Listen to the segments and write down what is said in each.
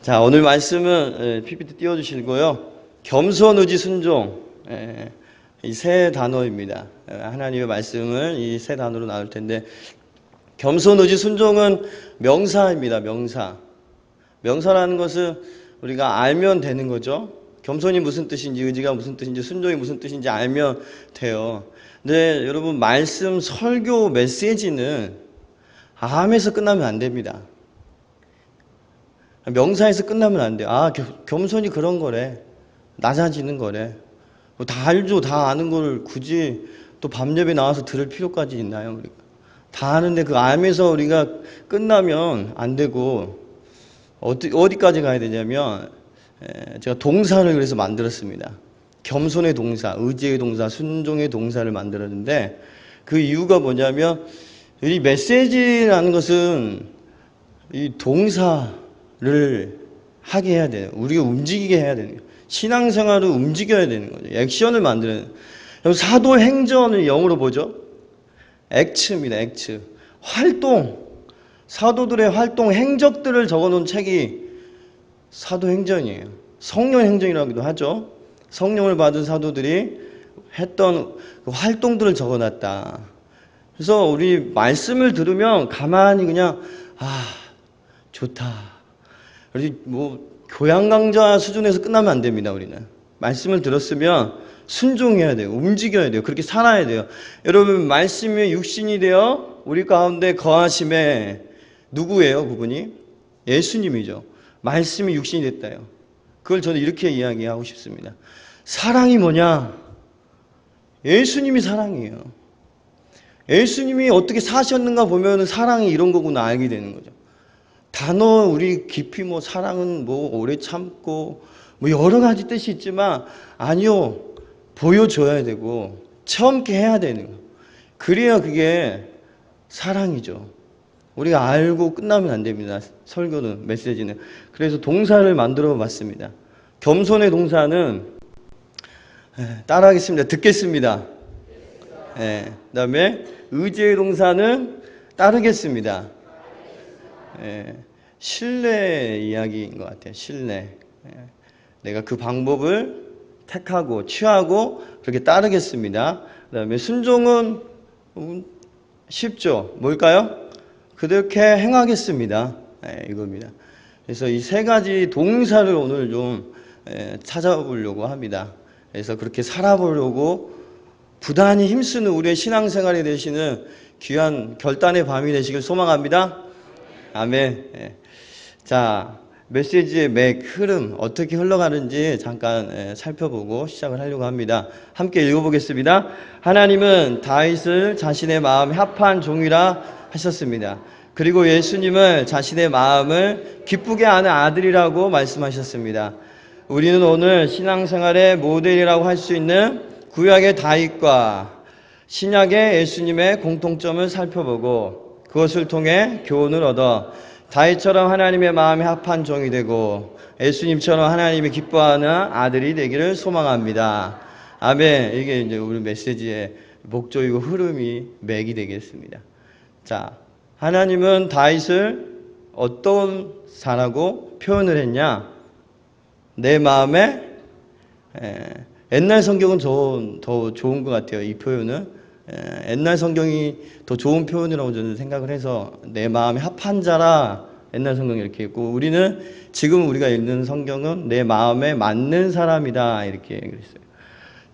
자, 오늘 말씀은 PPT 띄워주시고요. 겸손, 의지, 순종, 이 세 단어입니다. 하나님의 말씀을 이 세 단어로 나올 텐데, 겸손, 의지, 순종은 명사입니다. 명사. 명사라는 것은 우리가 알면 되는 거죠. 겸손이 무슨 뜻인지, 의지가 무슨 뜻인지, 순종이 무슨 뜻인지 알면 돼요. 근데 여러분, 말씀, 설교, 메시지는 암에서 끝나면 안 됩니다. 명사에서 끝나면 안 돼요. 아, 겸손이 그런 거래. 낮아지는 거래. 다 알죠. 다 아는 걸 굳이 또 밤예배 나와서 들을 필요까지 있나요? 우리가 다 아는데 그 암에서 우리가 끝나면 안 되고 어디까지 가야 되냐면 제가 동사를 그래서 만들었습니다. 겸손의 동사, 의지의 동사, 순종의 동사를 만들었는데 그 이유가 뭐냐면 이 메시지라는 것은 이 동사를 하게 해야 돼요. 우리가 움직이게 해야 되는 거예요. 신앙생활을 움직여야 되는 거죠. 액션을 만드는. 사도행전을 영어로 보죠. 액츠입니다. 액츠. 활동. 사도들의 활동, 행적들을 적어놓은 책이 사도행전이에요. 성령행전이라고도 하죠. 성령을 받은 사도들이 했던 그 활동들을 적어놨다. 그래서 우리 말씀을 들으면 가만히 그냥 좋다. 우리 교양 강좌 수준에서 끝나면 안 됩니다. 우리는 말씀을 들었으면 순종해야 돼요. 움직여야 돼요. 그렇게 살아야 돼요. 여러분, 말씀이 육신이 되어 우리 가운데 거하심에 누구예요? 그분이 예수님이죠. 말씀이 육신이 됐다요. 그걸 저는 이렇게 이야기하고 싶습니다. 사랑이 뭐냐? 예수님이 사랑이에요. 예수님이 어떻게 사셨는가 보면 사랑이 이런 거구나 알게 되는 거죠. 단어 우리 깊이 사랑은 오래 참고 여러 가지 뜻이 있지만 아니요, 보여줘야 되고 체험케 해야 되는 거. 그래야 그게 사랑이죠. 우리가 알고 끝나면 안 됩니다. 설교는, 메시지는. 그래서 동사를 만들어 봤습니다. 겸손의 동사는 따라하겠습니다. 듣겠습니다. 그다음에 의지의 동사는 따르겠습니다. 신뢰 이야기인 것 같아요. 신뢰. 내가 그 방법을 택하고 취하고 그렇게 따르겠습니다. 그 다음에 순종은 쉽죠. 뭘까요? 그렇게 행하겠습니다. 이겁니다. 그래서 이 세 가지 동사를 오늘 좀 찾아보려고 합니다. 그래서 그렇게 살아보려고 부단히 힘쓰는 우리의 신앙생활이 되시는 귀한 결단의 밤이 되시길 소망합니다. 아멘. 자, 메시지의 맥, 흐름 어떻게 흘러가는지 잠깐 살펴보고 시작을 하려고 합니다. 함께 읽어보겠습니다. 하나님은 다윗을 자신의 마음에 합한 종이라 하셨습니다. 그리고 예수님을 자신의 마음을 기쁘게 하는 아들이라고 말씀하셨습니다. 우리는 오늘 신앙생활의 모델이라고 할 수 있는 구약의 다윗과 신약의 예수님의 공통점을 살펴보고 그것을 통해 교훈을 얻어 다윗처럼 하나님의 마음에 합한 종이 되고 예수님처럼 하나님이 기뻐하는 아들이 되기를 소망합니다. 아멘. 이게 이제 우리 메시지의 목적이고 흐름이 맥이 되겠습니다. 자, 하나님은 다윗을 어떤 사라고 표현을 했냐? 내 마음에 옛날 성경은 더 좋은 것 같아요. 이 표현은 옛날 성경이 더 좋은 표현이라고 저는 생각을 해서 내 마음에 합한 자라 옛날 성경이 이렇게 있고 우리는 지금 우리가 읽는 성경은 내 마음에 맞는 사람이다 이렇게 그랬어요.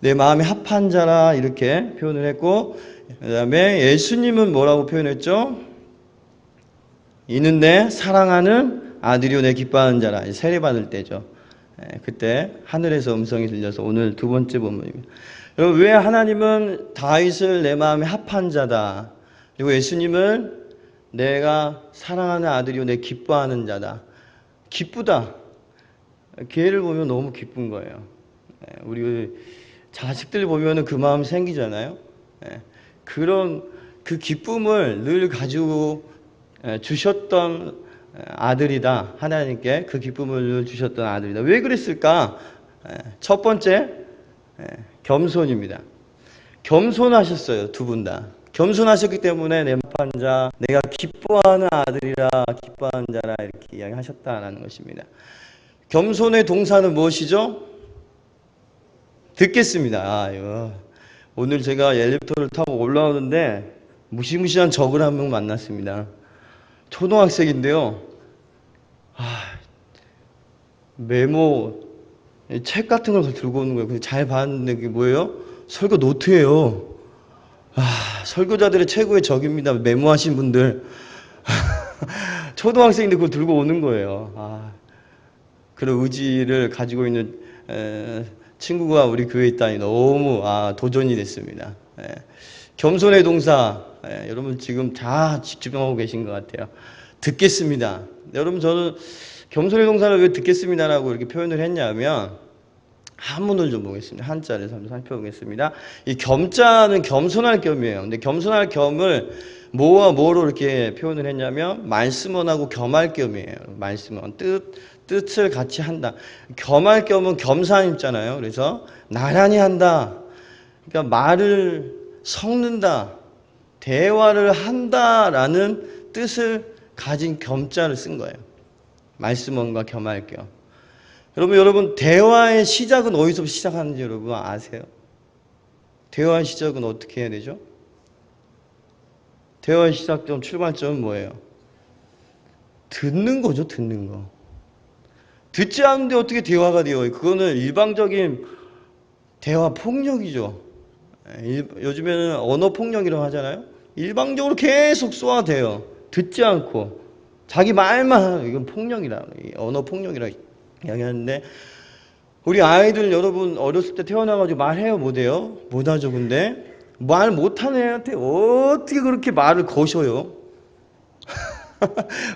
내 마음에 합한 자라 이렇게 표현을 했고 그 다음에 예수님은 뭐라고 표현했죠? 이는 내 사랑하는 아들이요 내 기뻐하는 자라. 세례받을 때죠. 그때 하늘에서 음성이 들려서 오늘 두 번째 본문입니다. 여러분, 왜 하나님은 다윗을 내 마음에 합한 자다. 그리고 예수님을 내가 사랑하는 아들이요 내 기뻐하는 자다. 기쁘다. 걔를 보면 너무 기쁜 거예요. 우리 자식들 보면 그 마음 생기잖아요. 그런 그 기쁨을 늘 가지고 주셨던 아들이다. 하나님께 그 기쁨을 늘 주셨던 아들이다. 왜 그랬을까? 첫 번째, 겸손입니다. 겸손하셨어요. 두 분 다. 겸손하셨기 때문에 내 기뻐한 자, 내가 기뻐하는 아들이라 기뻐하는 자라 이렇게 이야기하셨다라는 것입니다. 겸손의 동사는 무엇이죠? 듣겠습니다. 아유, 오늘 제가 엘리베이터를 타고 올라오는데 무시무시한 적을 한 명 만났습니다. 초등학생인데요. 메모 책 같은 걸 들고 오는 거예요. 잘 봤는데 그게 뭐예요? 설교 노트예요. 설교자들의 최고의 적입니다. 메모하신 분들. 초등학생인데 그걸 들고 오는 거예요. 그런 의지를 가지고 있는 친구가 우리 교회에 있다니 너무 도전이 됐습니다. 겸손의 동사, 여러분 지금 다 집중하고 계신 것 같아요. 듣겠습니다. 여러분 저는 겸손의 동사를 왜 듣겠습니다라고 이렇게 표현을 했냐면 한문을 좀 보겠습니다. 한자를 한번 살펴보겠습니다. 이 겸자는 겸손할 겸이에요. 근데 겸손할 겸을 뭐와 뭐로 이렇게 표현을 했냐면 말씀원하고 겸할 겸이에요. 말씀원 뜻을 같이 한다. 겸할 겸은 겸사님 있잖아요. 그래서 나란히 한다. 그러니까 말을 섞는다. 대화를 한다라는 뜻을 가진 겸자를 쓴 거예요. 말씀원과 겸할 겸. 여러분 대화의 시작은 어디서 시작하는지 여러분 아세요? 대화의 시작은 어떻게 해야 되죠? 대화의 시작점, 출발점은 뭐예요? 듣는 거죠, 듣는 거. 듣지 않는데 어떻게 대화가 돼요? 그거는 일방적인 대화 폭력이죠. 요즘에는 언어 폭력이라고 하잖아요. 일방적으로 계속 쏘아대요. 듣지 않고 자기 말만 하는, 이건 폭력이라, 언어 폭력이라 이야기하는데, 우리 아이들 여러분 어렸을 때 태어나가지고 말해요, 못해요? 못하죠. 근데 말 못하는 애한테 어떻게 그렇게 말을 거셔요?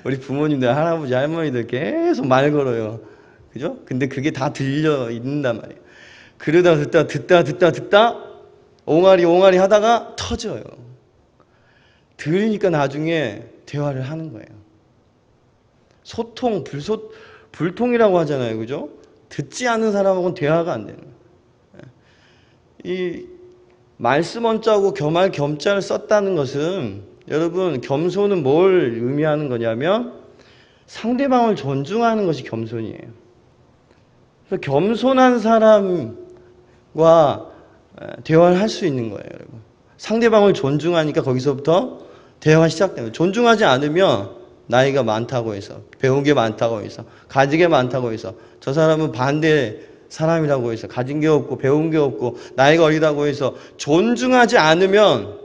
우리 부모님들, 할아버지, 할머니들 계속 말 걸어요. 그죠? 근데 그게 다 들려 있는단 말이에요. 그러다 듣다 옹알이 하다가 터져요. 들으니까 나중에 대화를 하는 거예요. 소통, 불통이라고 하잖아요. 그죠? 듣지 않는 사람하고는 대화가 안 되는 거예요. 이 말씀원자고 겸할 겸자를 썼다는 것은, 여러분 겸손은 뭘 의미하는 거냐면 상대방을 존중하는 것이 겸손이에요. 그래서 겸손한 사람과 대화를 할 수 있는 거예요. 여러분. 상대방을 존중하니까 거기서부터 대화가 시작돼요. 존중하지 않으면 나이가 많다고 해서, 배운 게 많다고 해서, 가진 게 많다고 해서, 저 사람은 반대 사람이라고 해서, 가진 게 없고 배운 게 없고 나이가 어리다고 해서 존중하지 않으면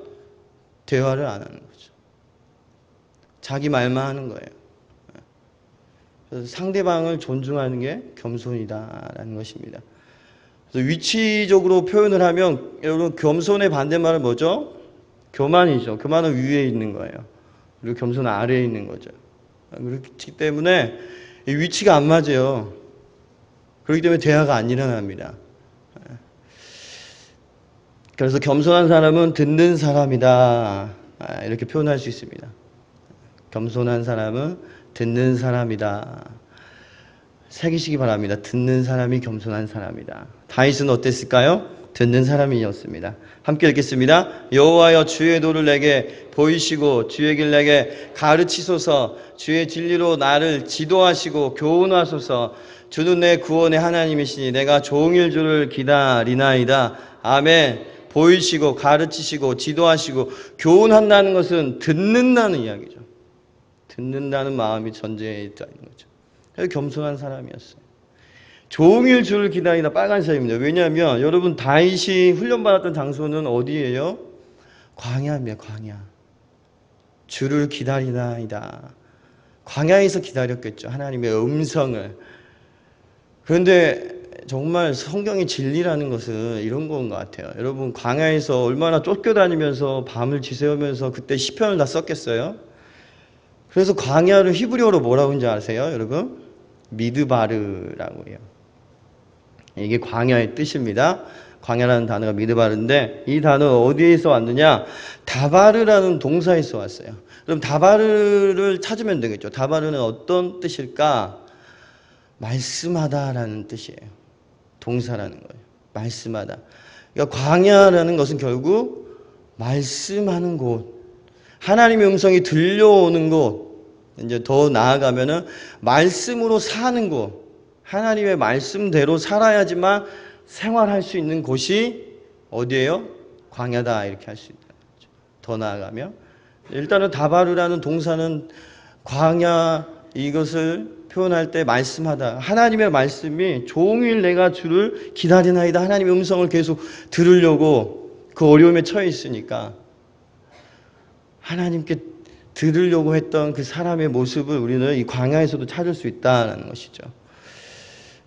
대화를 안 하는 거죠. 자기 말만 하는 거예요. 그래서 상대방을 존중하는 게 겸손이다라는 것입니다. 그래서 위치적으로 표현을 하면, 여러분 겸손의 반대말은 뭐죠? 교만이죠. 교만은 위에 있는 거예요. 그리고 겸손은 아래에 있는 거죠. 그렇기 때문에 이 위치가 안 맞아요. 그렇기 때문에 대화가 안 일어납니다. 그래서 겸손한 사람은 듣는 사람이다. 이렇게 표현할 수 있습니다. 겸손한 사람은 듣는 사람이다. 새기시기 바랍니다. 듣는 사람이 겸손한 사람이다. 다윗은 어땠을까요? 듣는 사람이었습니다. 함께 읽겠습니다. 여호와여 주의 도를 내게 보이시고 주의 길 내게 가르치소서. 주의 진리로 나를 지도하시고 교훈하소서. 주는 내 구원의 하나님이시니 내가 종일 주를 기다리나이다. 아멘. 보이시고 가르치시고 지도하시고 교훈한다는 것은 듣는다는 이야기죠. 듣는다는 마음이 전제에 있다는 거죠. 그래서 겸손한 사람이었어요. 종일 주를 기다리다, 빨간색입니다. 왜냐하면 여러분 다윗이 훈련받았던 장소는 어디예요? 광야입니다. 광야. 주를 기다리나이다. 광야에서 기다렸겠죠. 하나님의 음성을. 그런데 정말 성경의 진리라는 것은 이런 건 것 같아요. 여러분 광야에서 얼마나 쫓겨다니면서 밤을 지새우면서 그때 시편을 다 썼겠어요? 그래서 광야를 히브리어로 뭐라고 하는지 아세요? 여러분? 미드바르라고 해요. 이게 광야의 뜻입니다. 광야라는 단어가 미드바르인데, 이 단어 어디에서 왔느냐? 다바르라는 동사에서 왔어요. 그럼 다바르를 찾으면 되겠죠. 다바르는 어떤 뜻일까? 말씀하다라는 뜻이에요. 동사라는 거예요. 말씀하다. 그러니까 광야라는 것은 결국 말씀하는 곳, 하나님의 음성이 들려오는 곳, 이제 더 나아가면은 말씀으로 사는 곳, 하나님의 말씀대로 살아야지만 생활할 수 있는 곳이 어디예요? 광야다, 이렇게 할 수 있다. 더 나아가면 일단은 다바르라는 동사는 광야, 이것을 표현할 때 말씀하다. 하나님의 말씀이 종일 내가 주를 기다리나이다. 하나님의 음성을 계속 들으려고 그 어려움에 처해 있으니까 하나님께 들으려고 했던 그 사람의 모습을 우리는 이 광야에서도 찾을 수 있다는 것이죠.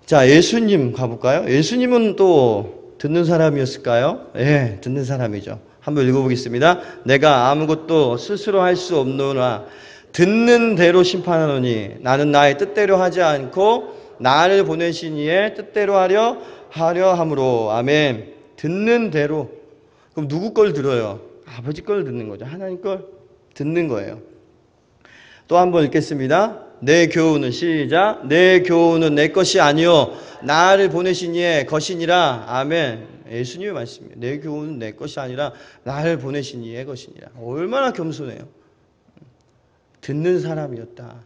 자, 예수님 가볼까요? 예수님은 또 듣는 사람이었을까요? 예, 듣는 사람이죠. 한번 읽어보겠습니다. 내가 아무것도 스스로 할 수 없노라. 듣는 대로 심판하노니 나는 나의 뜻대로 하지 않고 나를 보내신 이의 뜻대로 하려 함으로. 아멘. 듣는 대로. 그럼 누구 걸 들어요? 아버지 걸 듣는 거죠. 하나님 걸 듣는 거예요. 또 한번 읽겠습니다. 내 교훈은 시작. 내 교훈은 내 것이 아니요 나를 보내신 이의 것이니라. 아멘. 예수님의 말씀이에요. 내 교훈은 내 것이 아니라 나를 보내신 이의 것이니라. 얼마나 겸손해요. 듣는 사람이었다.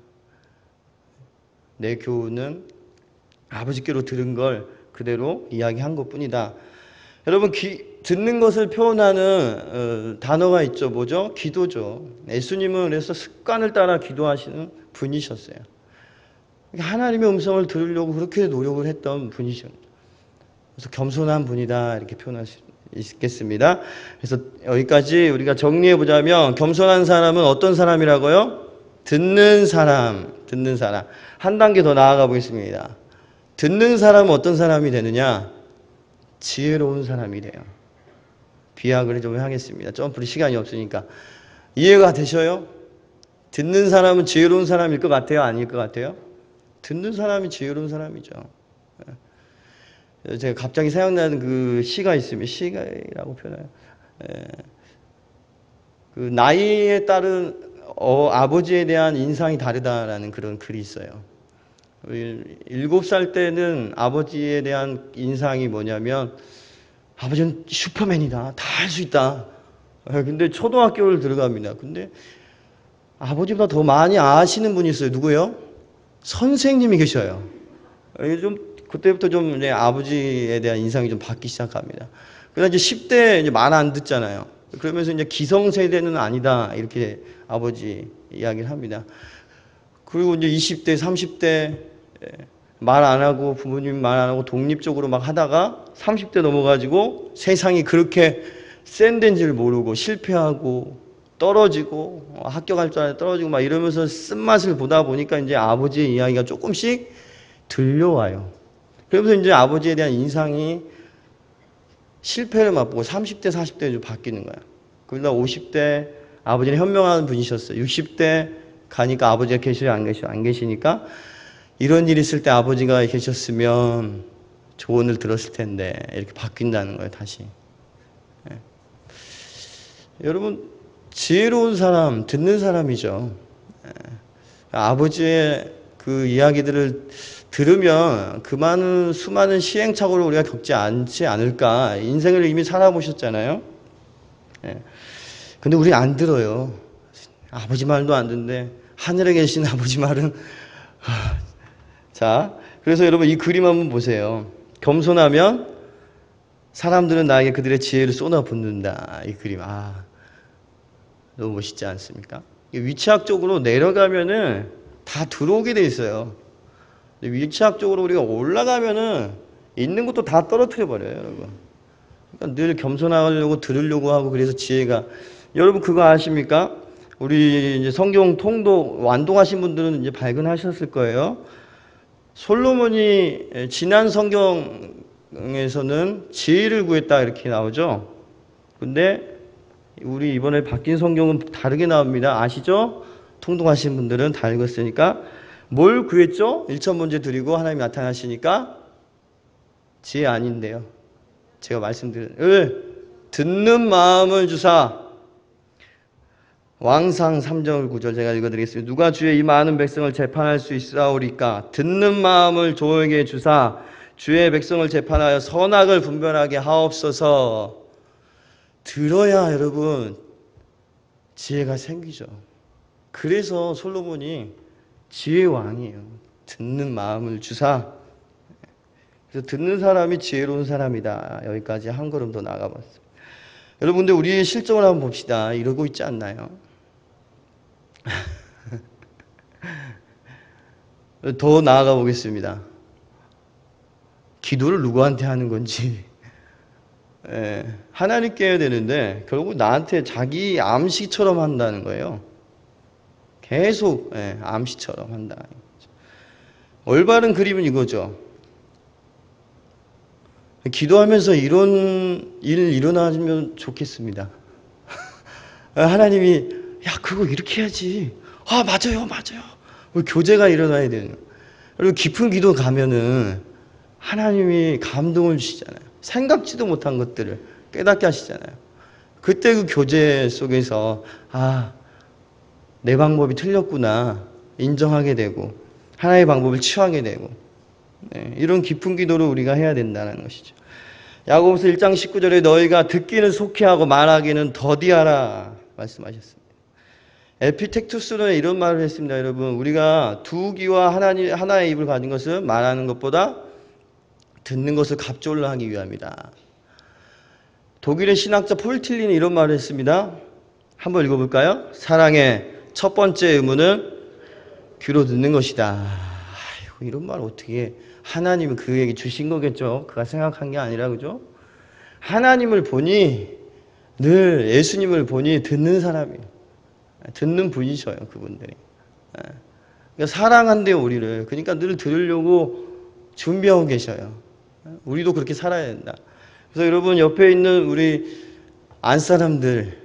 내 교훈은 아버지께로 들은 걸 그대로 이야기한 것뿐이다. 여러분, 듣는 것을 표현하는 단어가 있죠. 뭐죠? 기도죠. 예수님은 그래서 습관을 따라 기도하시는 분이셨어요. 하나님의 음성을 들으려고 그렇게 노력을 했던 분이셨죠. 그래서 겸손한 분이다, 이렇게 표현할 수 있겠습니다. 그래서 여기까지 우리가 정리해 보자면 겸손한 사람은 어떤 사람이라고요? 듣는 사람, 듣는 사람. 한 단계 더 나아가 보겠습니다. 듣는 사람은 어떤 사람이 되느냐? 지혜로운 사람이 돼요. 비약을 좀 하겠습니다. 점프를 시간이 없으니까. 이해가 되셔요? 듣는 사람은 지혜로운 사람일 것 같아요? 아닐 것 같아요? 듣는 사람이 지혜로운 사람이죠. 제가 갑자기 생각나는 그 시가 있으면, 시가라고 표현해요. 그 나이에 따른 아버지에 대한 인상이 다르다라는 그런 글이 있어요. 7살 때는 아버지에 대한 인상이 뭐냐면, 아버지는 슈퍼맨이다. 다 할 수 있다. 근데 초등학교를 들어갑니다. 근데 아버지보다 더 많이 아시는 분이 있어요. 누구요? 선생님이 계셔요. 그때부터 좀 이제 아버지에 대한 인상이 좀 바뀌기 시작합니다. 그러다 이제 10대 이제 말 안 듣잖아요. 그러면서 이제 기성세대는 아니다, 이렇게 아버지 이야기를 합니다. 그리고 이제 20대, 30대 말 안 하고, 부모님 말 안 하고 독립적으로 막 하다가 30대 넘어가지고 세상이 그렇게 센 데인지를 모르고 실패하고 떨어지고 합격할 줄 알았는데 떨어지고 막 이러면서 쓴맛을 보다 보니까 이제 아버지의 이야기가 조금씩 들려와요. 그러면서 이제 아버지에 대한 인상이 실패를 맛보고 30대, 40대에 좀 바뀌는 거야. 그러다 50대 아버지는 현명한 분이셨어요. 60대 가니까 아버지가 계셔요? 안 계시니까 이런 일이 있을 때 아버지가 계셨으면 조언을 들었을 텐데 이렇게 바뀐다는 거예요, 다시. 네. 여러분, 지혜로운 사람, 듣는 사람이죠. 네. 아버지의 그 이야기들을 들으면 그 많은 수많은 시행착오를 우리가 겪지 않지 않을까. 인생을 이미 살아보셨잖아요. 네. 근데 우리 안 들어요. 아버지 말도 안 듣는데 하늘에 계신 아버지 말은 자, 그래서 여러분 이 그림 한번 보세요. 겸손하면 사람들은 나에게 그들의 지혜를 쏟아붓는다. 이 그림. 너무 멋있지 않습니까? 위치학적으로 내려가면은 다 들어오게 돼 있어요. 위치학적으로 우리가 올라가면은 있는 것도 다 떨어뜨려 버려요, 여러분. 그러니까 늘 겸손하려고 들으려고 하고, 그래서 지혜가. 여러분 그거 아십니까? 우리 이제 성경 통독 완독하신 분들은 이제 발견하셨을 거예요. 솔로몬이 지난 성경에서는 지혜를 구했다, 이렇게 나오죠. 근데 우리 이번에 바뀐 성경은 다르게 나옵니다. 아시죠? 통독하신 분들은 다 읽었으니까. 뭘 구했죠? 1천 문제 드리고 하나님이 나타나시니까 지혜 아닌데요. 제가 말씀드린 듣는 마음을 주사. 왕상 3절 9절 제가 읽어드리겠습니다. 누가 주의 이 많은 백성을 재판할 수 있사오리까? 듣는 마음을 조에게 주사 주의 백성을 재판하여 선악을 분별하게 하옵소서. 들어야 여러분 지혜가 생기죠. 그래서 솔로몬이 지혜의 왕이에요. 듣는 마음을 주사. 그래서 듣는 사람이 지혜로운 사람이다. 여기까지 한 걸음 더 나가봤습니다. 여러분들 우리의 실정을 한번 봅시다. 이러고 있지 않나요? 더 나아가 보겠습니다. 기도를 누구한테 하는 건지 하나님께 해야 되는데 결국 나한테 자기 암시처럼 한다는 거예요. 계속 암시처럼 한다. 올바른 그림은 이거죠. 기도하면서 이런 일 일어나면 좋겠습니다. 하나님이 야 그거 이렇게 해야지. 아 맞아요. 교제가 일어나야 되는. 그리고 깊은 기도 가면은 하나님이 감동을 주시잖아요. 생각지도 못한 것들을 깨닫게 하시잖아요. 그때 그 교제 속에서 내 방법이 틀렸구나 인정하게 되고 하나님의 방법을 취하게 되고 이런 깊은 기도를 우리가 해야 된다는 것이죠. 야고보서 1장 19절에 너희가 듣기는 속히 하고 말하기는 더디하라 말씀하셨습니다. 에피텍투스는 이런 말을 했습니다. 여러분 우리가 두 귀와 하나의 입을 가진 것은 말하는 것보다 듣는 것을 갑절로 하기 위함이다. 독일의 신학자 폴틸리는 이런 말을 했습니다. 한번 읽어볼까요? 사랑의 첫 번째 의무는 귀로 듣는 것이다. 아이고, 이런 말 어떻게 하나님은 그에게 주신 거겠죠. 그가 생각한 게 아니라 그죠? 하나님을 보니 늘 예수님을 보니 듣는 사람이에요. 듣는 분이셔요. 그분들이. 그러니까 사랑한대요 우리를. 그러니까 늘 들으려고 준비하고 계셔요. 우리도 그렇게 살아야 된다. 그래서 여러분 옆에 있는 우리 안사람들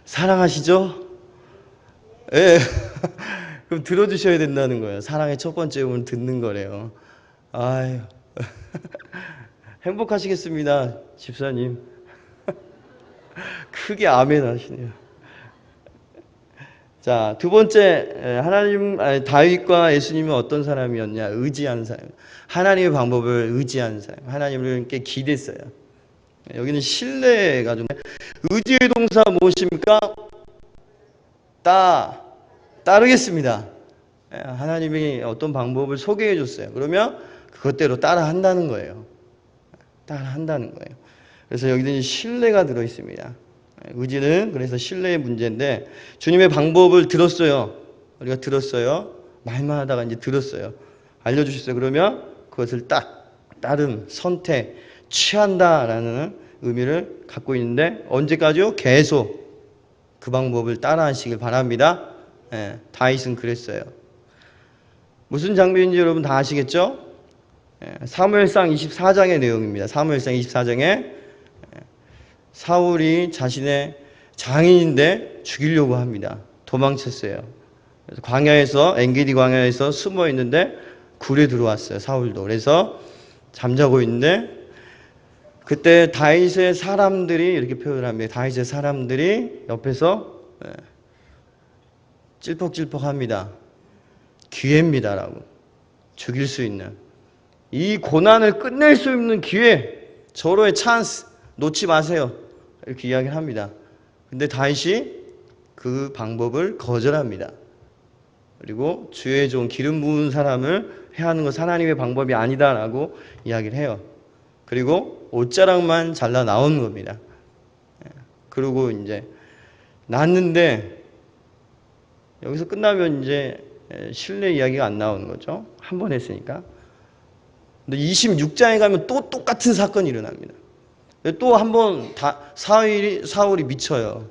사랑하시죠? 예. 그럼 들어주셔야 된다는 거예요. 사랑의 첫 번째 의무는 듣는 거래요. 아유. 행복하시겠습니다, 집사님. 크게 아멘 하시네요. 자, 두 번째, 다윗과 예수님은 어떤 사람이었냐? 의지하는 사람. 하나님의 방법을 의지하는 사람. 하나님께 기댔어요. 여기는 신뢰가 좀. 의지의 동사 무엇입니까? 따르겠습니다. 하나님이 어떤 방법을 소개해 줬어요. 그러면 그것대로 따라한다는 거예요. 그래서 여기는 신뢰가 들어 있습니다. 의지는 그래서 신뢰의 문제인데 주님의 방법을 들었어요. 우리가 들었어요. 말만 하다가 이제 들었어요. 알려주셨어요. 그러면 그것을 따름, 선택, 취한다라는 의미를 갖고 있는데 언제까지요? 계속 그 방법을 따라하시길 바랍니다. 다윗은 그랬어요. 무슨 장면인지 여러분 다 아시겠죠? 사무엘상 24장의 내용입니다. 사무엘상 24장에 사울이 자신의 장인인데 죽이려고 합니다. 도망쳤어요. 그래서 광야에서 엔게디 광야에서 숨어 있는데 굴에 들어왔어요. 사울도. 그래서 잠자고 있는데 그때 다윗의 사람들이 이렇게 표현을 합니다. 다윗의 사람들이 옆에서 찔퍽찔퍽합니다. 기회입니다라고. 죽일 수 있는 이 고난을 끝낼 수 있는 기회, 절호의 찬스 놓지 마세요. 이렇게 이야기를 합니다. 근데 다윗이 그 방법을 거절합니다. 그리고 주의 종 기름 부은 사람을 해하는 것은 하나님의 방법이 아니다라고 이야기를 해요. 그리고 옷자락만 잘라 나오는 겁니다. 그리고 이제 났는데 여기서 끝나면 이제 신뢰 이야기가 안 나오는 거죠. 한 번 했으니까. 근데 26장에 가면 또 똑같은 사건이 일어납니다. 또 한 번 사울이 미쳐요.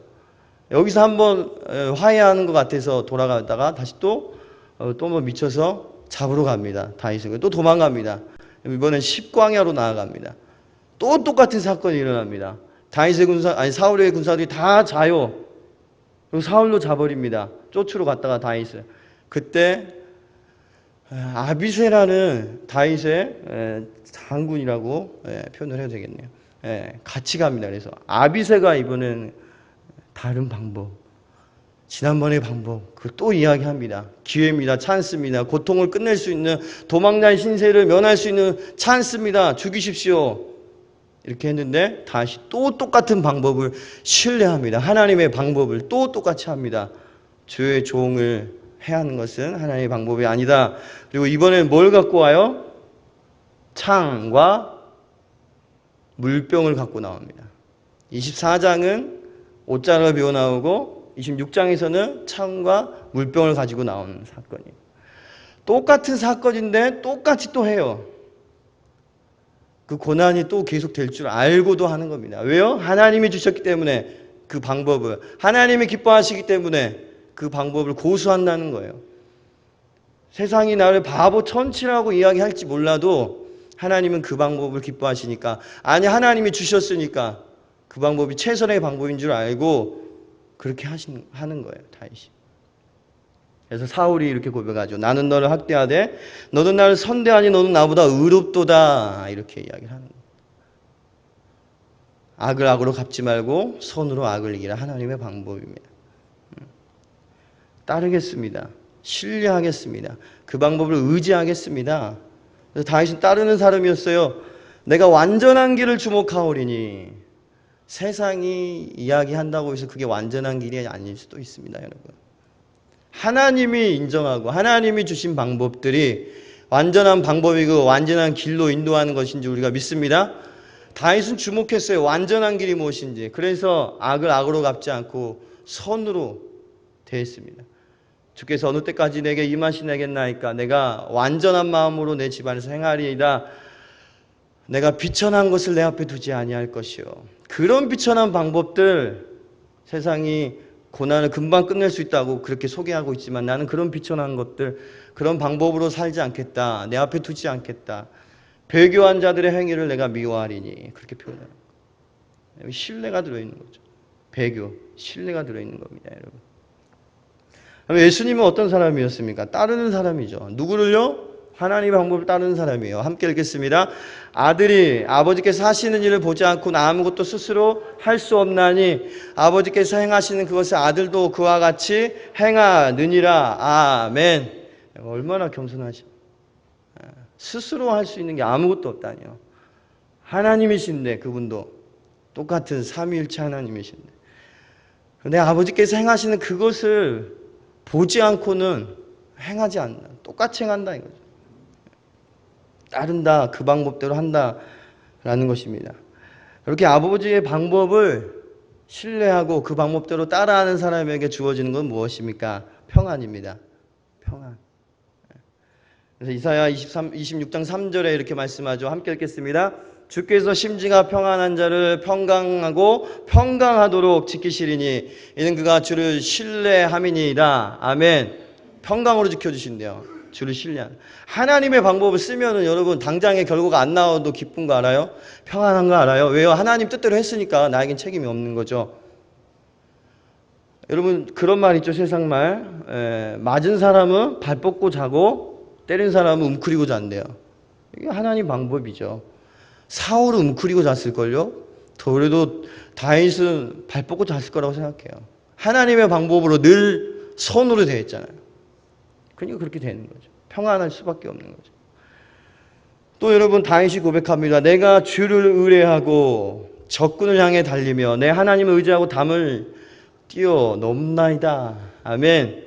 여기서 한번 화해하는 것 같아서 돌아가다가 다시 또 뭐 미쳐서 잡으러 갑니다. 다윗을 또 도망갑니다. 이번엔 십광야로 나아갑니다. 또 똑같은 사건이 일어납니다. 사울의 군사들이 다 자요. 그리고 사울로 자버립니다. 쫓으러 갔다가 다윗을. 그때 아비새라는 다윗의 장군이라고 표현을 해도 되겠네요. 같이 갑니다. 그래서 아비새가 이번엔 다른 방법, 지난번의 방법, 그걸 또 이야기합니다. 기회입니다. 찬스입니다. 고통을 끝낼 수 있는 도망난 신세를 면할 수 있는 찬스입니다. 죽이십시오. 이렇게 했는데 다시 또 똑같은 방법을 신뢰합니다. 하나님의 방법을 또 똑같이 합니다. 주의 종을 해야 하는 것은 하나님의 방법이 아니다. 그리고 이번엔 뭘 갖고 와요? 창과 물병을 갖고 나옵니다. 24장은 옷자락을 비워 나오고 26장에서는 창과 물병을 가지고 나오는 사건이에요. 똑같은 사건인데 똑같이 또 해요. 그 고난이 또 계속 될 줄 알고도 하는 겁니다. 왜요? 하나님이 주셨기 때문에 그 방법을, 하나님이 기뻐하시기 때문에 그 방법을 고수한다는 거예요. 세상이 나를 바보 천치라고 이야기할지 몰라도 하나님은 그 방법을 기뻐하시니까, 아니 하나님이 주셨으니까 그 방법이 최선의 방법인 줄 알고 그렇게 하는 거예요. 다윗이. 그래서 사울이 이렇게 고백하죠. 나는 너를 학대하되 너는 나를 선대하니 너는 나보다 의롭도다. 이렇게 이야기를 하는 거예요. 악을 악으로 갚지 말고 손으로 악을 이기라. 하나님의 방법입니다. 따르겠습니다. 신뢰하겠습니다. 그 방법을 의지하겠습니다. 그래서 다윗은 따르는 사람이었어요. 내가 완전한 길을 주목하오리니. 세상이 이야기한다고 해서 그게 완전한 길이 아닐 수도 있습니다, 여러분. 하나님이 인정하고 하나님이 주신 방법들이 완전한 방법이고 완전한 길로 인도하는 것인지 우리가 믿습니다. 다윗은 주목했어요. 완전한 길이 무엇인지. 그래서 악을 악으로 갚지 않고 선으로 대했습니다. 주께서 어느 때까지 내게 임하시겠나이까. 내가 완전한 마음으로 내 집안에서 행하리이다. 내가 비천한 것을 내 앞에 두지 아니할 것이요. 그런 비천한 방법들, 세상이 고난을 금방 끝낼 수 있다고 그렇게 소개하고 있지만 나는 그런 비천한 것들, 그런 방법으로 살지 않겠다. 내 앞에 두지 않겠다. 배교한 자들의 행위를 내가 미워하리니. 그렇게 표현해요. 신뢰가 들어있는 거죠. 배교, 신뢰가 들어있는 겁니다, 여러분. 예수님은 어떤 사람이었습니까? 따르는 사람이죠. 누구를요? 하나님의 방법을 따르는 사람이에요. 함께 읽겠습니다. 아들이 아버지께서 하시는 일을 보지 않고는 아무것도 스스로 할 수 없나니 아버지께서 행하시는 그것을 아들도 그와 같이 행하느니라. 아멘. 얼마나 겸손하죠. 스스로 할 수 있는 게 아무것도 없다니요. 하나님이신데, 그분도 똑같은 삼위일체 하나님이신데, 내 아버지께서 행하시는 그것을 보지 않고는 행하지 않는다. 똑같이 행한다 이거죠. 따른다. 그 방법대로 한다라는 것입니다. 그렇게 아버지의 방법을 신뢰하고 그 방법대로 따라하는 사람에게 주어지는 건 무엇입니까? 평안입니다. 평안. 그래서 이사야 26장 3절에 이렇게 말씀하죠. 함께 읽겠습니다. 주께서 심지가 평안한 자를 평강하도록 지키시리니 이는 그가 주를 신뢰함이니이다. 아멘. 평강으로 지켜주신대요. 주를 신뢰하는. 하나님의 방법을 쓰면은 여러분 당장의 결과가 안 나와도 기쁜 거 알아요? 평안한 거 알아요? 왜요? 하나님 뜻대로 했으니까 나에겐 책임이 없는 거죠. 여러분 그런 말 있죠. 세상말. 맞은 사람은 발 뻗고 자고 때린 사람은 웅크리고 잔대요. 이게 하나님 방법이죠. 사울은 웅크리고 잤을걸요? 그래도 다윗은 발 뻗고 잤을 거라고 생각해요. 하나님의 방법으로 늘 손으로 대했잖아요. 그러니까 그렇게 되는 거죠. 평안할 수밖에 없는 거죠. 또 여러분 다윗이 고백합니다. 내가 주를 의뢰하고 적군을 향해 달리며 내 하나님을 의지하고 담을 뛰어넘나이다. 아멘.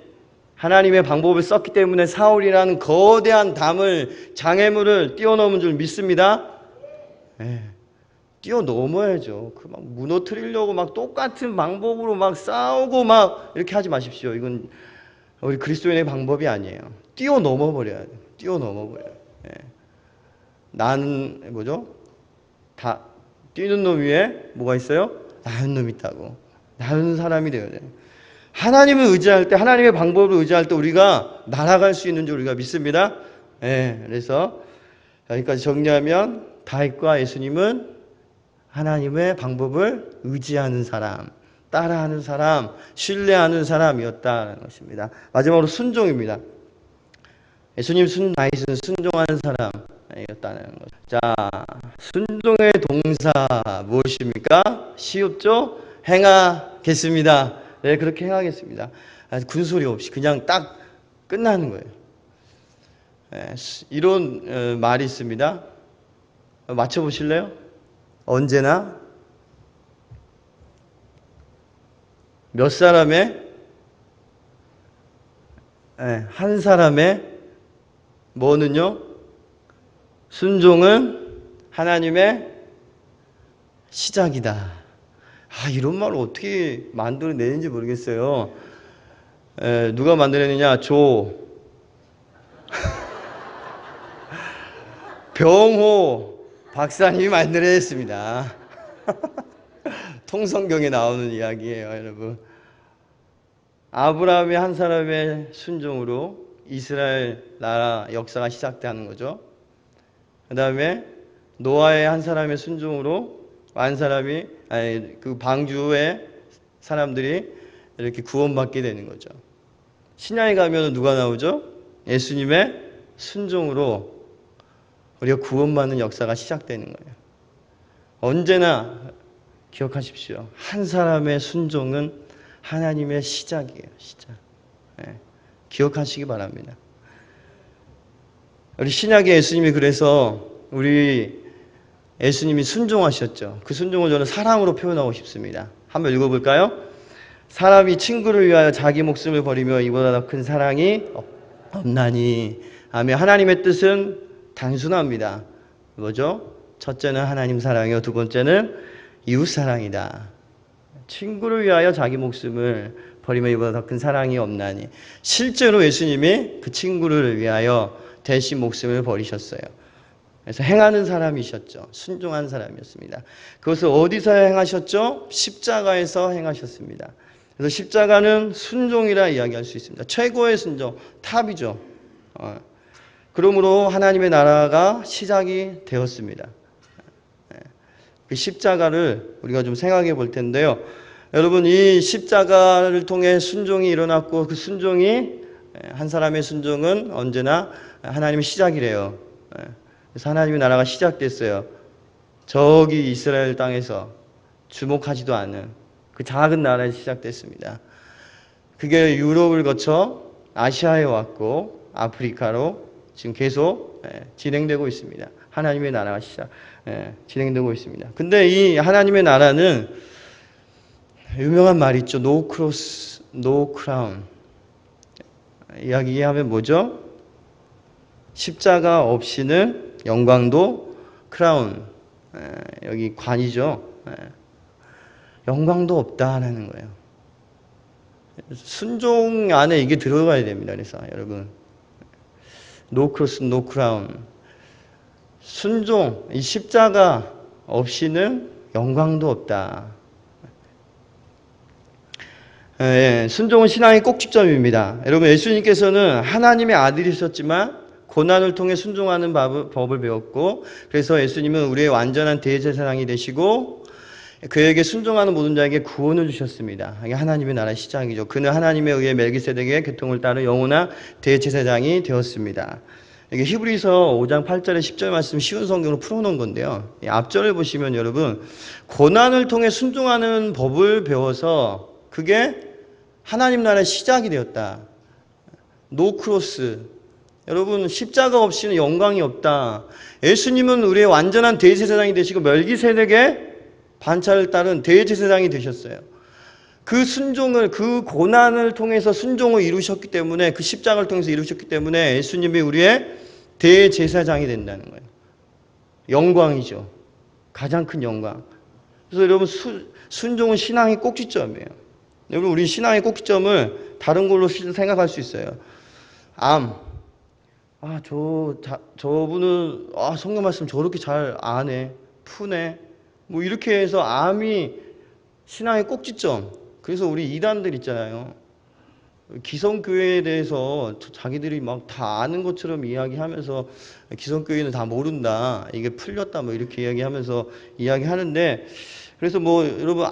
하나님의 방법을 썼기 때문에 사울이라는 거대한 담을, 장애물을 뛰어넘은 줄 믿습니다. 뛰어넘어야죠. 그 막 무너뜨리려고 막 똑같은 방법으로 막 싸우고 막 이렇게 하지 마십시오. 이건 우리 그리스도인의 방법이 아니에요. 뛰어넘어 버려야 돼요. 뛰어넘어 버려요. 나는 뭐죠? 다 뛰는 놈 위에 뭐가 있어요? 나은 놈이 있다고. 나은 사람이 되어야 돼요. 하나님을 의지할 때, 하나님의 방법을 의지할 때 우리가 날아갈 수 있는 줄 우리가 믿습니다. 그래서 여기까지 정리하면 다윗과 예수님은 하나님의 방법을 의지하는 사람, 따라하는 사람, 신뢰하는 사람이었다는 것입니다. 마지막으로 순종입니다. 예수님 다윗은 순종하는 사람이었다는 것. 자, 순종의 동사 무엇입니까? 쉬웠죠? 행하겠습니다. 네, 그렇게 행하겠습니다. 군소리 없이 그냥 딱 끝나는 거예요. 이런 말이 있습니다. 맞춰보실래요? 언제나 몇 사람의 한 사람의 뭐는요? 순종은 하나님의 시작이다. 이런 말을 어떻게 만들어내는지 모르겠어요. 누가 만들었느냐? 병호 박사님이 만들어냈습니다. 통성경에 나오는 이야기예요, 여러분. 아브라함의 한 사람의 순종으로 이스라엘 나라 역사가 시작되는 거죠. 그 다음에 노아의 한 사람의 순종으로 그 방주의 사람들이 이렇게 구원받게 되는 거죠. 신약에 가면 누가 나오죠? 예수님의 순종으로 우리가 구원받는 역사가 시작되는 거예요. 언제나 기억하십시오. 한 사람의 순종은 하나님의 시작이에요. 시작. 기억하시기 바랍니다. 우리 신약의 예수님이 그래서 우리 예수님이 순종하셨죠. 그 순종을 저는 사랑으로 표현하고 싶습니다. 한번 읽어볼까요? 사람이 친구를 위하여 자기 목숨을 버리며 이보다 더 큰 사랑이 없나니. 아멘. 하나님의 뜻은 단순합니다. 뭐죠? 첫째는 하나님 사랑이요, 두 번째는 이웃 사랑이다. 친구를 위하여 자기 목숨을 버리며 이보다 더 큰 사랑이 없나니. 실제로 예수님이 그 친구를 위하여 대신 목숨을 버리셨어요. 그래서 행하는 사람이셨죠. 순종한 사람이었습니다. 그것을 어디서 행하셨죠? 십자가에서 행하셨습니다. 그래서 십자가는 순종이라 이야기할 수 있습니다. 최고의 순종, 탑이죠. 그러므로 하나님의 나라가 시작이 되었습니다. 그 십자가를 우리가 좀 생각해 볼 텐데요. 여러분, 이 십자가를 통해 순종이 일어났고, 그 순종이, 한 사람의 순종은 언제나 하나님의 시작이래요. 그래서 하나님의 나라가 시작됐어요. 저기 이스라엘 땅에서 주목하지도 않은 그 작은 나라에서 시작됐습니다. 그게 유럽을 거쳐 아시아에 왔고 아프리카로 지금 계속 진행되고 있습니다. 하나님의 나라가 진행되고 있습니다. 근데 이 하나님의 나라는 유명한 말 있죠. No cross, no crown. 이야기하면 뭐죠? 십자가 없이는 영광도, 크라운, 여기 관이죠. 영광도 없다라는 거예요. 순종 안에 이게 들어가야 됩니다. 그래서 여러분, no cross, no crown. 순종, 이 십자가 없이는 영광도 없다. 순종은 신앙의 꼭지점입니다. 여러분, 예수님께서는 하나님의 아들이셨지만 고난을 통해 순종하는 법을 배웠고, 그래서 예수님은 우리의 완전한 대제사장이 되시고 그에게 순종하는 모든 자에게 구원을 주셨습니다. 이게 하나님의 나라의 시작이죠. 그는 하나님에 의해 멜기세덱의 계통을 따른 영원한 대제사장이 되었습니다. 이게 히브리서 5장 8절에 10절 말씀 쉬운 성경으로 풀어놓은 건데요. 앞절을 보시면 여러분, 고난을 통해 순종하는 법을 배워서 그게 하나님 나라의 시작이 되었다. 노크로스. 여러분, 십자가 없이는 영광이 없다. 예수님은 우리의 완전한 대제사장이 되시고 멜기세덱의 반차를 따른 대제사장이 되셨어요. 그 순종을, 그 고난을 통해서 순종을 이루셨기 때문에, 그 십자가를 통해서 이루셨기 때문에 예수님이 우리의 대제사장이 된다는 거예요. 영광이죠. 가장 큰 영광. 그래서 여러분, 순종은 신앙의 꼭지점이에요. 여러분, 우리 신앙의 꼭지점을 다른 걸로 생각할 수 있어요. 저분은 성경 말씀 저렇게 잘 아네, 푸네, 뭐 이렇게 해서 암이 신앙의 꼭지점. 그래서 우리 이단들 있잖아요. 기성교회에 대해서 자기들이 막 다 아는 것처럼 이야기하면서 기성교회는 다 모른다, 이게 풀렸다, 뭐 이렇게 이야기하면서 이야기하는데, 그래서 뭐 여러분,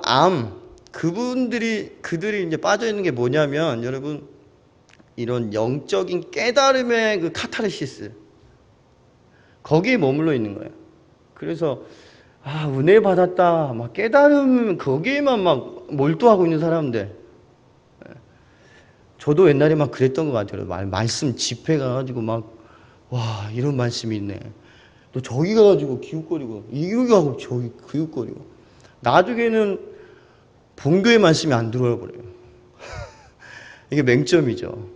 그들이 이제 빠져 있는 게 뭐냐면, 여러분, 이런 영적인 깨달음의 그 카타르시스, 거기에 머물러 있는 거예요. 그래서 은혜 받았다, 막 깨달음, 거기에만 막 몰두하고 있는 사람들. 저도 옛날에 막 그랬던 것 같아요. 말씀 집회 가가지고 막, 이런 말씀이 있네. 또 저기 가가지고 기웃거리고 이기 가고 저기 기웃거리고 나중에는 본교회 말씀이 안 들어와 버려요. 이게 맹점이죠.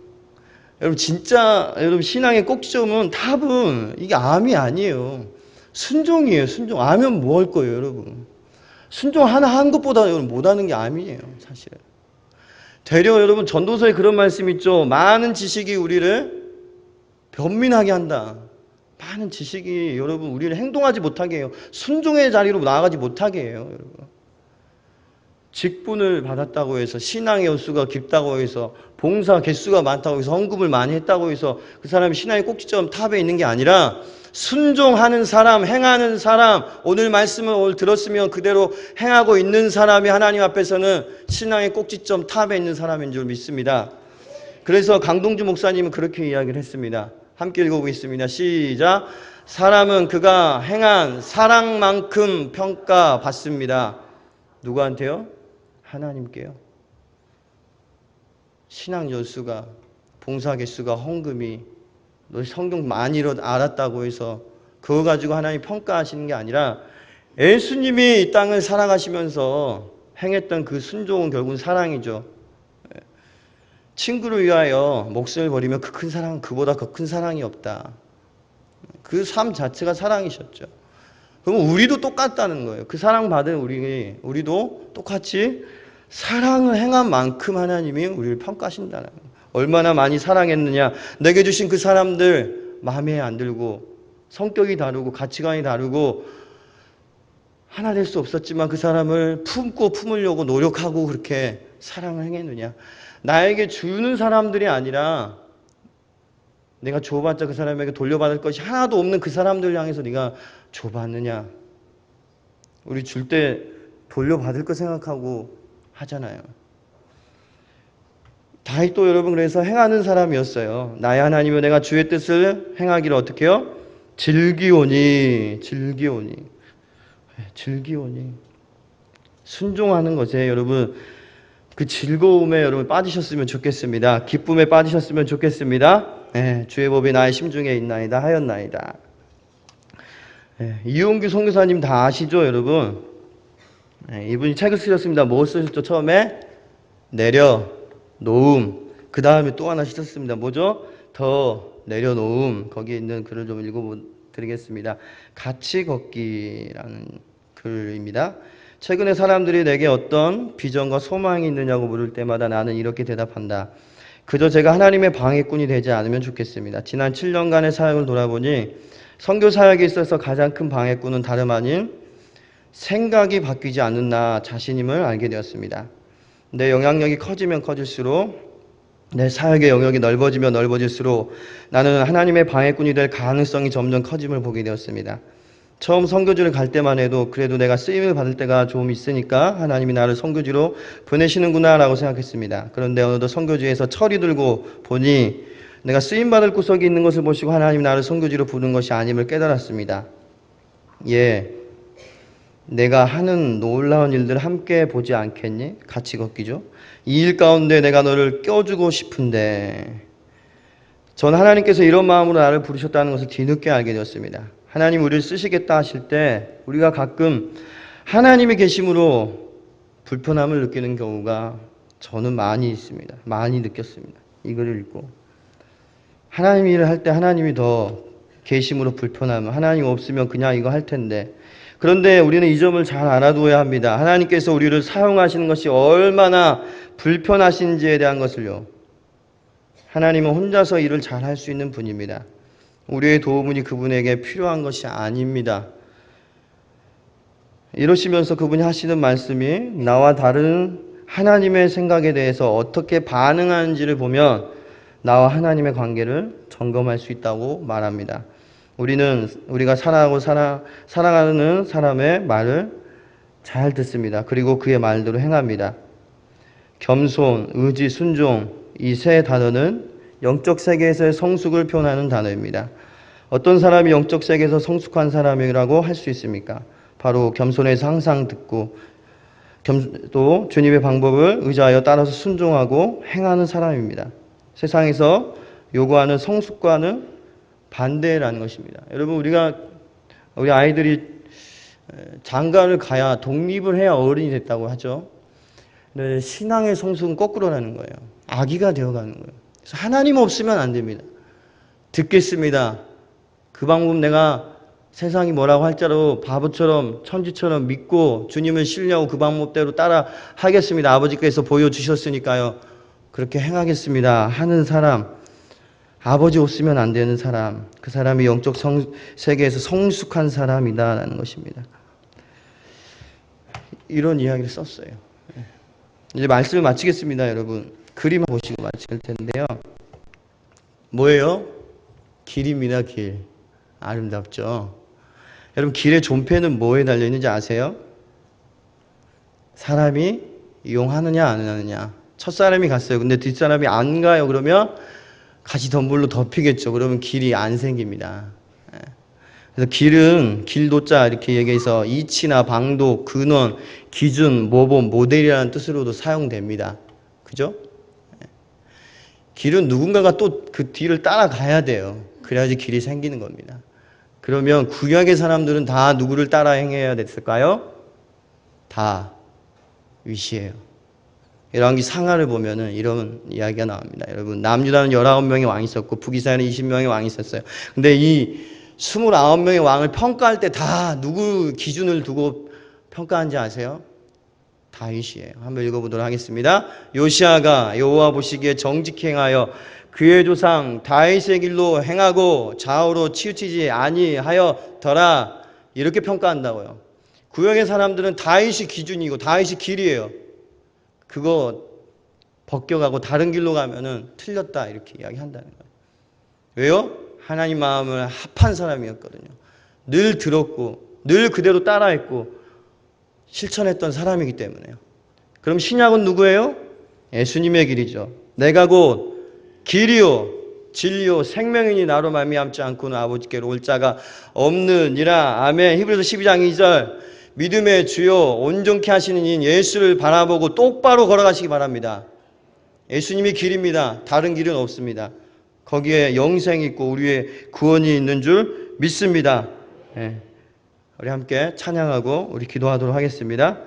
여러분 진짜 여러분 신앙의 꼭지점은 답은 이게 암이 아니에요. 순종이에요. 순종. 암면 뭐 할 거예요, 여러분? 순종 하나 한 것보다 여러분 못하는 게 암이에요, 사실은. 되려 여러분 전도서에 그런 말씀 있죠. 많은 지식이 우리를 변민하게 한다. 많은 지식이 여러분 우리를 행동하지 못하게 해요. 순종의 자리로 나아가지 못하게 해요, 여러분. 직분을 받았다고 해서 신앙의 연수가 깊다고 해서 봉사 개수가 많다고 해서 헌금을 많이 했다고 해서 그 사람이 신앙의 꼭지점 탑에 있는 게 아니라 순종하는 사람, 행하는 사람, 오늘 말씀을 오늘 들었으면 그대로 행하고 있는 사람이 하나님 앞에서는 신앙의 꼭지점 탑에 있는 사람인 줄 믿습니다. 그래서 강동주 목사님은 그렇게 이야기를 했습니다. 함께 읽어보겠습니다. 시작. 사람은 그가 행한 사랑만큼 평가받습니다. 누구한테요? 하나님께요. 신앙 연수가, 봉사 개수가, 헌금이 너 성경 많이 알았다고 해서 그거 가지고 하나님 평가하시는 게 아니라 예수님이 이 땅을 살아가시면서 행했던 그 순종은 결국은 사랑이죠. 친구를 위하여 목숨을 버리면 그 큰 사랑, 그보다 더 큰 사랑이 없다. 그 삶 자체가 사랑이셨죠. 그럼 우리도 똑같다는 거예요. 그 사랑 받은 우리도 똑같이 사랑을 행한 만큼 하나님이 우리를 평가하신다는 거예요. 얼마나 많이 사랑했느냐. 내게 주신 그 사람들 마음에 안 들고 성격이 다르고 가치관이 다르고 하나 될 수 없었지만 그 사람을 품고 품으려고 노력하고 그렇게 사랑을 행했느냐. 나에게 주는 사람들이 아니라 내가 줘봤자 그 사람에게 돌려받을 것이 하나도 없는 그 사람들 향해서 네가 줘봤느냐. 우리 줄 때 돌려받을 거 생각하고 하잖아요. 다윗도 여러분 그래서 행하는 사람이었어요. 나의 하나님이여 내가 주의 뜻을 행하기를 어떻게 해요? 즐기오니 순종하는 것에 여러분 그 즐거움에 여러분 빠지셨으면 좋겠습니다. 기쁨에 빠지셨으면 좋겠습니다. 주의 법이 나의 심중에 있나이다 하였나이다. 이용규 선교사님 다 아시죠, 여러분? 이분이 책을 쓰셨습니다. 뭐 쓰셨죠? 처음에 내려놓음. 그 다음에 또 하나 쓰셨습니다. 뭐죠? 더 내려놓음. 거기에 있는 글을 좀 읽어드리겠습니다. 같이 걷기라는 글입니다. 최근에 사람들이 내게 어떤 비전과 소망이 있느냐고 물을 때마다 나는 이렇게 대답한다. 그저 제가 하나님의 방해꾼이 되지 않으면 좋겠습니다. 지난 7년간의 사역을 돌아보니 선교 사역에 있어서 가장 큰 방해꾼은 다름 아닌 생각이 바뀌지 않는 나 자신임을 알게 되었습니다. 내 영향력이 커지면 커질수록 내 사역의 영역이 넓어지면 넓어질수록 나는 하나님의 방해꾼이 될 가능성이 점점 커짐을 보게 되었습니다. 처음 선교지를 갈 때만 해도 그래도 내가 쓰임을 받을 때가 좀 있으니까 하나님이 나를 선교지로 보내시는구나 라고 생각했습니다. 그런데 어느덧 선교지에서 철이 들고 보니 내가 쓰임받을 구석이 있는 것을 보시고 하나님이 나를 선교지로 부른 것이 아님을 깨달았습니다. 내가 하는 놀라운 일들을 함께 보지 않겠니? 같이 걷기죠. 이 일 가운데 내가 너를 껴주고 싶은데 전 하나님께서 이런 마음으로 나를 부르셨다는 것을 뒤늦게 알게 되었습니다. 하나님 우리를 쓰시겠다 하실 때 우리가 가끔 하나님이 계심으로 불편함을 느끼는 경우가 저는 많이 있습니다. 많이 느꼈습니다. 이 글을 읽고 하나님 일을 할 때 하나님이 더 계심으로 불편하면 하나님 없으면 그냥 이거 할 텐데 그런데 우리는 이 점을 잘 알아두어야 합니다. 하나님께서 우리를 사용하시는 것이 얼마나 불편하신지에 대한 것을요. 하나님은 혼자서 일을 잘 할 수 있는 분입니다. 우리의 도움이 그분에게 필요한 것이 아닙니다. 이러시면서 그분이 하시는 말씀이 나와 다른 하나님의 생각에 대해서 어떻게 반응하는지를 보면 나와 하나님의 관계를 점검할 수 있다고 말합니다. 우리가 사랑하는 사람의 말을 잘 듣습니다. 그리고 그의 말대로 행합니다. 겸손, 의지, 순종 이 세 단어는 영적 세계에서의 성숙을 표현하는 단어입니다. 어떤 사람이 영적 세계에서 성숙한 사람이라고 할 수 있습니까? 바로 겸손해서 항상 듣고 또 주님의 방법을 의지하여 따라서 순종하고 행하는 사람입니다. 세상에서 요구하는 성숙과는 반대라는 것입니다. 여러분 우리가 우리 아이들이 장가를 가야 독립을 해야 어른이 됐다고 하죠. 근데 신앙의 성숙은 거꾸로라는 거예요. 아기가 되어가는 거예요. 그래서 하나님 없으면 안 됩니다. 듣겠습니다. 그 방법 내가 세상이 뭐라고 할지라도 바보처럼 천지처럼 믿고 주님을 신뢰하고 그 방법대로 따라 하겠습니다. 아버지께서 보여주셨으니까요. 그렇게 행하겠습니다. 하는 사람, 아버지 없으면 안 되는 사람, 그 사람이 영적 세계에서 성숙한 사람이다라는 것입니다. 이런 이야기를 썼어요. 이제 말씀을 마치겠습니다, 여러분. 그림 보시고 마칠 텐데요. 뭐예요? 길입니다, 길. 아름답죠? 여러분, 길의 존폐는 뭐에 달려있는지 아세요? 사람이 이용하느냐 안 하느냐. 첫사람이 갔어요. 근데 뒷사람이 안 가요. 그러면 같이 덤불로 덮이겠죠. 그러면 길이 안 생깁니다. 그래서 길은 길도자 이렇게 얘기해서 이치나 방도, 근원, 기준, 모범, 모델이라는 뜻으로도 사용됩니다. 그죠? 길은 누군가가 또 그 뒤를 따라가야 돼요. 그래야지 길이 생기는 겁니다. 그러면 구약의 사람들은 다 누구를 따라 행해야 됐을까요? 다 위시예요. 열왕기 상하를 보면은 이런 이야기가 나옵니다. 여러분, 남유다는 19명의 왕이 있었고 북이스라엘은 20명의 왕이 있었어요. 근데 이 29명의 왕을 평가할 때 다 누구 기준을 두고 평가한지 아세요? 다윗이에요. 한번 읽어보도록 하겠습니다. 요시아가 여호와 보시기에 정직히 행하여 그의 조상 다윗의 길로 행하고 좌우로 치우치지 아니하였더라. 이렇게 평가한다고요. 구약의 사람들은 다윗이 기준이고 다윗이 길이에요. 그거 벗겨가고 다른 길로 가면은 틀렸다 이렇게 이야기한다는 거예요. 왜요? 하나님 마음을 합한 사람이었거든요. 늘 들었고 늘 그대로 따라했고 실천했던 사람이기 때문에요. 그럼 신약은 누구예요? 예수님의 길이죠. 내가 곧 길이요 진리요 생명이니 나로 말미암지 않고는 아버지께로 올 자가 없느니라. 아멘. 히브리서 12장 2절 믿음의 주요 온전케 하시는 인 예수를 바라보고 똑바로 걸어가시기 바랍니다. 예수님이 길입니다. 다른 길은 없습니다. 거기에 영생이 있고 우리의 구원이 있는 줄 믿습니다. 우리 함께 찬양하고 우리 기도하도록 하겠습니다.